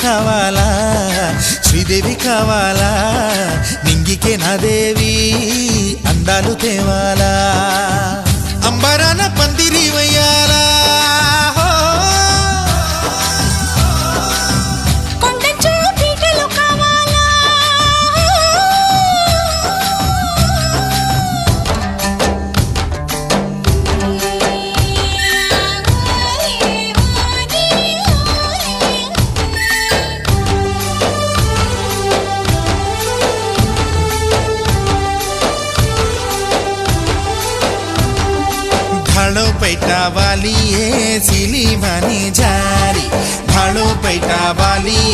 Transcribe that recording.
కావాలా శ్రీదేవి కావాలా నింగికే నా దేవి అందాలు తేవాలా అంబరాన పందిరి వయ్యాలా भाड़ो पैटा वाली सिली मानी जारी भाड़ो पैटा वाली